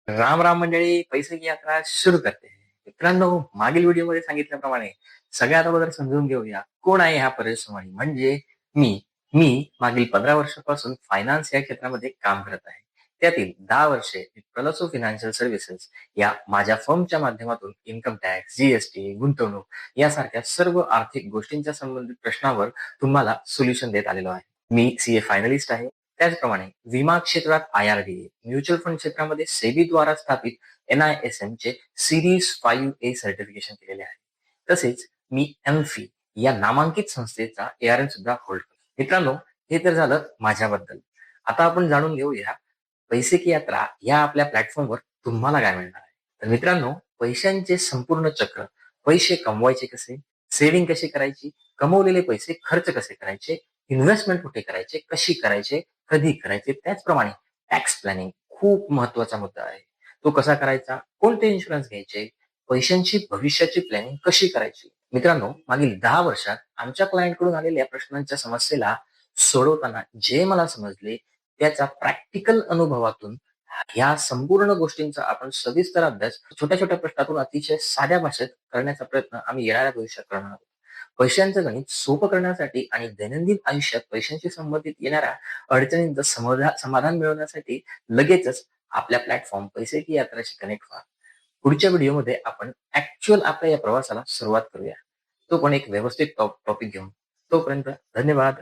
राम राम मंडळी, पैसे की यात्रा सुरू करते. मित्रांनो, मागील व्हिडिओमध्ये सांगितल्याप्रमाणे सगळ्यात अगोदर समजून घेऊया कोण आहे हा परेश सोमाणी. म्हणजे मी मी मागील 15 वर्षापासून फायनान्स या क्षेत्रामध्ये काम करत आहे. त्यातील 10 वर्षे प्रलसो फायनान्शियल सर्व्हिसेस या माझ्या फर्मच्या माध्यमातून इन्कम टॅक्स, जीएसटी, गुंतवणूक यासारख्या सर्व आर्थिक गोष्टींच्या संबंधित प्रश्नावर तुम्हाला सोल्युशन देत आलेलो आहे. मी सीए फायनलिस्ट आहे. त्याचप्रमाणे विमा क्षेत्रात IRDA, म्युच्युअल फंड क्षेत्रामध्ये सेबी द्वारा स्थापित NISM चे सिरीज 5A सर्टिफिकेशन केलेले आहे. तसेच मी एमफी या नामांकित संस्थेचा ARN सुद्धा होल्ड करतो. मित्रांनो, हे तर झालं माझ्याबद्दल. आता आपण जाणून घेऊया पैसे की यात्रा या आपल्या प्लॅटफॉर्मवर तुम्हाला काय मिळणार आहे. तर मित्रांनो, पैशांचे संपूर्ण चक्र, पैसे कमवायचे कसे, सेव्हिंग कशी करायची, कमवलेले पैसे खर्च कसे करायचे, इन्व्हेस्टमेंट कुठे करायचे, कशी करायचे, कधी करायचे, त्याचप्रमाणे टॅक्स प्लॅनिंग खूप महत्वाचा मुद्दा आहे. तो कसा करायचा, कोणते इन्शुरन्स घ्यायचे, पैशांची भविष्याची प्लॅनिंग कशी करायची. मित्रांनो, मागील 10 वर्षात आमच्या क्लायंटकडून आलेल्या प्रश्नांच्या समस्येला सोडवताना जे मला समजले त्याच्या प्रॅक्टिकल अनुभवातून ह्या संपूर्ण गोष्टींचा आपण सविस्तर अभ्यास छोट्या छोट्या प्रश्नातून अतिशय साध्या भाषेत करण्याचा प्रयत्न आम्ही येणाऱ्या भविष्यात करणार आहोत. पैशांचं गणित सोपं करण्यासाठी आणि दैनंदिन आयुष्यात पैशांशी संबंधित येणाऱ्या अडचणींचं समाधान मिळवण्यासाठी लगेचच आपल्या प्लॅटफॉर्म पैसे की यात्राशी कनेक्ट व्हा. पुढच्या व्हिडिओमध्ये आपण ऍक्च्युअल आपल्या या प्रवासाला सुरुवात करूया. तो पण एक व्यवस्थित टॉपिक घेऊन. तोपर्यंत धन्यवाद.